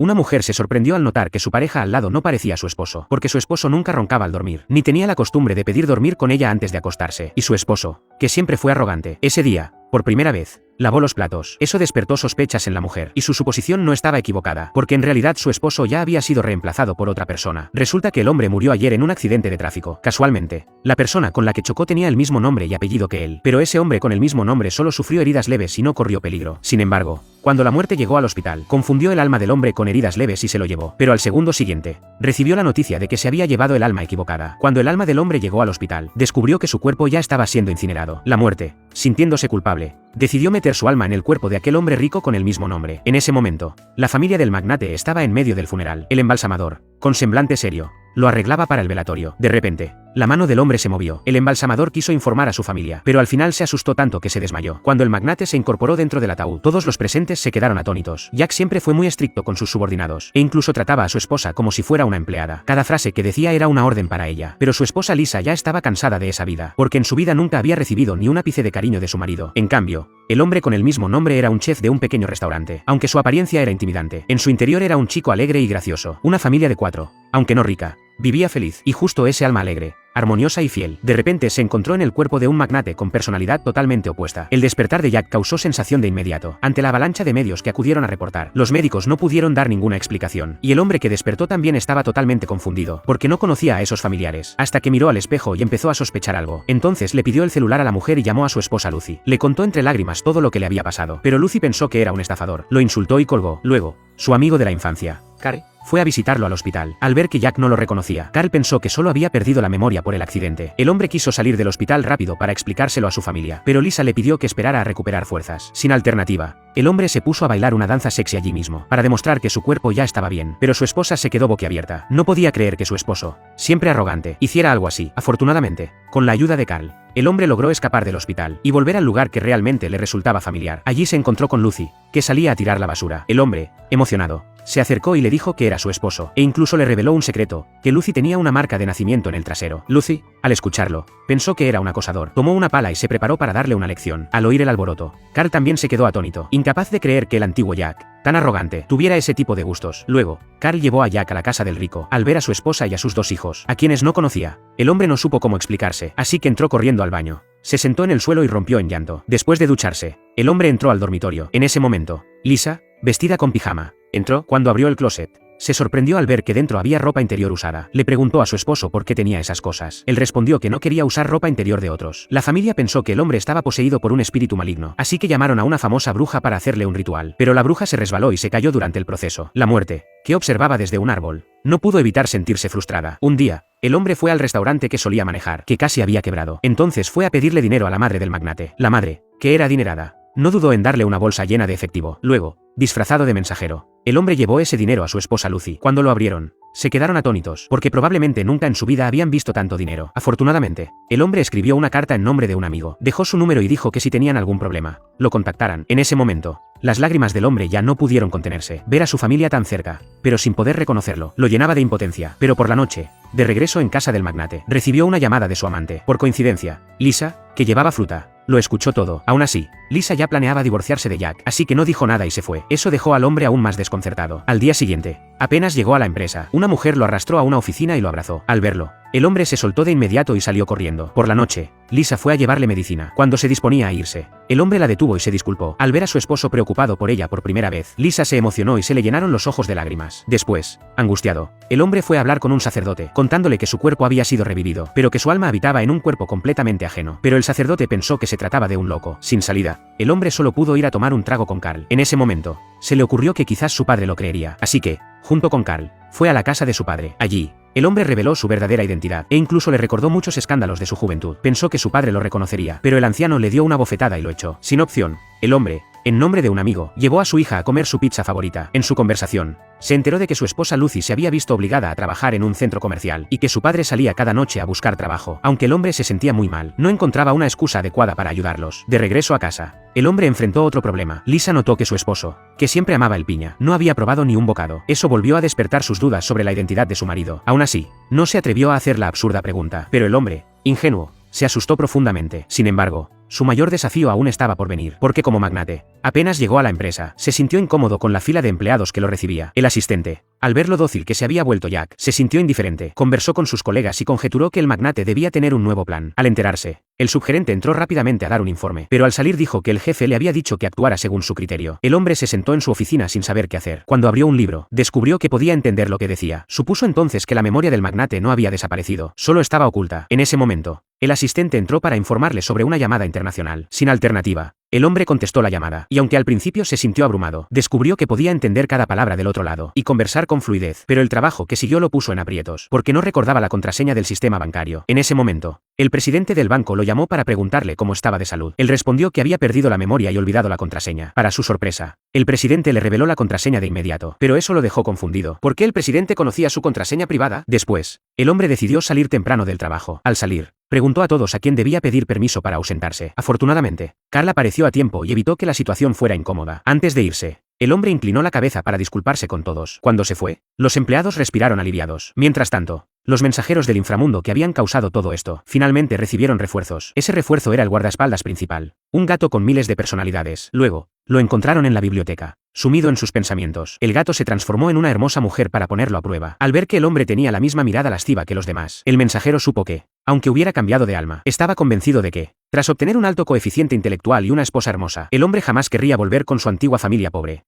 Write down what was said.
Una mujer se sorprendió al notar que su pareja al lado no parecía su esposo, porque su esposo nunca roncaba al dormir, ni tenía la costumbre de pedir dormir con ella antes de acostarse, y su esposo, que siempre fue arrogante, ese día, por primera vez, lavó los platos. Eso despertó sospechas en la mujer, y su suposición no estaba equivocada, porque en realidad su esposo ya había sido reemplazado por otra persona. Resulta que el hombre murió ayer en un accidente de tráfico. Casualmente, la persona con la que chocó tenía el mismo nombre y apellido que él, pero ese hombre con el mismo nombre solo sufrió heridas leves y no corrió peligro. Sin embargo, cuando la muerte llegó al hospital, confundió el alma del hombre con heridas leves y se lo llevó. Pero al segundo siguiente, recibió la noticia de que se había llevado el alma equivocada. Cuando el alma del hombre llegó al hospital, descubrió que su cuerpo ya estaba siendo incinerado. La muerte, sintiéndose culpable, decidió meter su alma en el cuerpo de aquel hombre rico con el mismo nombre. En ese momento, la familia del magnate estaba en medio del funeral. El embalsamador, con semblante serio, lo arreglaba para el velatorio. De repente, la mano del hombre se movió. El embalsamador quiso informar a su familia, pero al final se asustó tanto que se desmayó. Cuando el magnate se incorporó dentro del ataúd, todos los presentes se quedaron atónitos. Jack siempre fue muy estricto con sus subordinados, e incluso trataba a su esposa como si fuera una empleada. Cada frase que decía era una orden para ella. Pero su esposa Lisa ya estaba cansada de esa vida, porque en su vida nunca había recibido ni un ápice de cariño de su marido. En cambio, el hombre con el mismo nombre era un chef de un pequeño restaurante, aunque su apariencia era intimidante. En su interior era un chico alegre y gracioso. Una familia de 4, aunque no rica, vivía feliz, y justo ese alma alegre, armoniosa y fiel, de repente se encontró en el cuerpo de un magnate con personalidad totalmente opuesta. El despertar de Jack causó sensación de inmediato. Ante la avalancha de medios que acudieron a reportar, los médicos no pudieron dar ninguna explicación, y el hombre que despertó también estaba totalmente confundido, porque no conocía a esos familiares, hasta que miró al espejo y empezó a sospechar algo. Entonces le pidió el celular a la mujer y llamó a su esposa Lucy. Le contó entre lágrimas todo lo que le había pasado, pero Lucy pensó que era un estafador. Lo insultó y colgó. Luego, su amigo de la infancia, Carl, fue a visitarlo al hospital. Al ver que Jack no lo reconocía, Carl pensó que solo había perdido la memoria por el accidente. El hombre quiso salir del hospital rápido para explicárselo a su familia, pero Lisa le pidió que esperara a recuperar fuerzas. Sin alternativa, el hombre se puso a bailar una danza sexy allí mismo, para demostrar que su cuerpo ya estaba bien, pero su esposa se quedó boquiabierta. No podía creer que su esposo, siempre arrogante, hiciera algo así. Afortunadamente, con la ayuda de Carl, el hombre logró escapar del hospital y volver al lugar que realmente le resultaba familiar. Allí se encontró con Lucy, que salía a tirar la basura. El hombre, emocionado, se acercó y le dijo que era su esposo, e incluso le reveló un secreto, que Lucy tenía una marca de nacimiento en el trasero. Lucy, al escucharlo, pensó que era un acosador. Tomó una pala y se preparó para darle una lección. Al oír el alboroto, Carl también se quedó atónito, incapaz de creer que el antiguo Jack, tan arrogante, tuviera ese tipo de gustos. Luego, Carl llevó a Jack a la casa del rico, al ver a su esposa y a sus 2 hijos, a quienes no conocía. El hombre no supo cómo explicarse, así que entró corriendo al baño. Se sentó en el suelo y rompió en llanto. Después de ducharse, el hombre entró al dormitorio. En ese momento, Lisa, vestida con pijama, entró. Cuando abrió el closet, se sorprendió al ver que dentro había ropa interior usada. Le preguntó a su esposo por qué tenía esas cosas. Él respondió que no quería usar ropa interior de otros. La familia pensó que el hombre estaba poseído por un espíritu maligno, así que llamaron a una famosa bruja para hacerle un ritual. Pero la bruja se resbaló y se cayó durante el proceso. La muerte, que observaba desde un árbol, no pudo evitar sentirse frustrada. Un día, el hombre fue al restaurante que solía manejar, que casi había quebrado. Entonces fue a pedirle dinero a la madre del magnate. La madre, que era adinerada, no dudó en darle una bolsa llena de efectivo. Luego, disfrazado de mensajero, el hombre llevó ese dinero a su esposa Lucy. Cuando lo abrieron, se quedaron atónitos, porque probablemente nunca en su vida habían visto tanto dinero. Afortunadamente, el hombre escribió una carta en nombre de un amigo. Dejó su número y dijo que si tenían algún problema, lo contactaran. En ese momento, las lágrimas del hombre ya no pudieron contenerse. Ver a su familia tan cerca, pero sin poder reconocerlo, lo llenaba de impotencia. Pero por la noche, de regreso en casa del magnate, recibió una llamada de su amante. Por coincidencia, Lisa, que llevaba fruta, lo escuchó todo. Aún así, Lisa ya planeaba divorciarse de Jack, así que no dijo nada y se fue. Eso dejó al hombre aún más desconcertado. Al día siguiente, apenas llegó a la empresa, una mujer lo arrastró a una oficina y lo abrazó. Al verlo, el hombre se soltó de inmediato y salió corriendo. Por la noche, Lisa fue a llevarle medicina. Cuando se disponía a irse, el hombre la detuvo y se disculpó. Al ver a su esposo preocupado por ella por primera vez, Lisa se emocionó y se le llenaron los ojos de lágrimas. Después, angustiado, el hombre fue a hablar con un sacerdote, contándole que su cuerpo había sido revivido, pero que su alma habitaba en un cuerpo completamente ajeno. Pero el sacerdote pensó que se trataba de un loco. Sin salida, el hombre solo pudo ir a tomar un trago con Carl. En ese momento, se le ocurrió que quizás su padre lo creería, así que, junto con Carl, fue a la casa de su padre. Allí, el hombre reveló su verdadera identidad, e incluso le recordó muchos escándalos de su juventud. Pensó que su padre lo reconocería, pero el anciano le dio una bofetada y lo echó. Sin opción, el hombre, en nombre de un amigo, llevó a su hija a comer su pizza favorita. En su conversación, se enteró de que su esposa Lucy se había visto obligada a trabajar en un centro comercial, y que su padre salía cada noche a buscar trabajo. Aunque el hombre se sentía muy mal, no encontraba una excusa adecuada para ayudarlos. De regreso a casa, el hombre enfrentó otro problema. Lisa notó que su esposo, que siempre amaba el piña, no había probado ni un bocado. Eso volvió a despertar sus dudas sobre la identidad de su marido. Aún así, no se atrevió a hacer la absurda pregunta. Pero el hombre, ingenuo, se asustó profundamente. Sin embargo, su mayor desafío aún estaba por venir, porque como magnate, apenas llegó a la empresa, se sintió incómodo con la fila de empleados que lo recibía. El asistente, al ver lo dócil que se había vuelto Jack, se sintió indiferente, conversó con sus colegas y conjeturó que el magnate debía tener un nuevo plan. Al enterarse, el subgerente entró rápidamente a dar un informe, pero al salir dijo que el jefe le había dicho que actuara según su criterio. El hombre se sentó en su oficina sin saber qué hacer. Cuando abrió un libro, descubrió que podía entender lo que decía. Supuso entonces que la memoria del magnate no había desaparecido, solo estaba oculta. En ese momento, el asistente entró para informarle sobre una llamada internacional. Sin alternativa, el hombre contestó la llamada, y aunque al principio se sintió abrumado, descubrió que podía entender cada palabra del otro lado, y conversar con fluidez, pero el trabajo que siguió lo puso en aprietos, porque no recordaba la contraseña del sistema bancario. En ese momento, el presidente del banco lo llamó para preguntarle cómo estaba de salud. Él respondió que había perdido la memoria y olvidado la contraseña. Para su sorpresa, el presidente le reveló la contraseña de inmediato, pero eso lo dejó confundido. ¿Por qué el presidente conocía su contraseña privada? Después, el hombre decidió salir temprano del trabajo. Al salir, preguntó a todos a quién debía pedir permiso para ausentarse. Afortunadamente, Carl apareció a tiempo y evitó que la situación fuera incómoda. Antes de irse, el hombre inclinó la cabeza para disculparse con todos. Cuando se fue, los empleados respiraron aliviados. Mientras tanto, los mensajeros del inframundo que habían causado todo esto, finalmente recibieron refuerzos. Ese refuerzo era el guardaespaldas principal, un gato con miles de personalidades. Luego, lo encontraron en la biblioteca, sumido en sus pensamientos. El gato se transformó en una hermosa mujer para ponerlo a prueba. Al ver que el hombre tenía la misma mirada lasciva que los demás, el mensajero supo que, aunque hubiera cambiado de alma, estaba convencido de que, tras obtener un alto coeficiente intelectual y una esposa hermosa, el hombre jamás querría volver con su antigua familia pobre.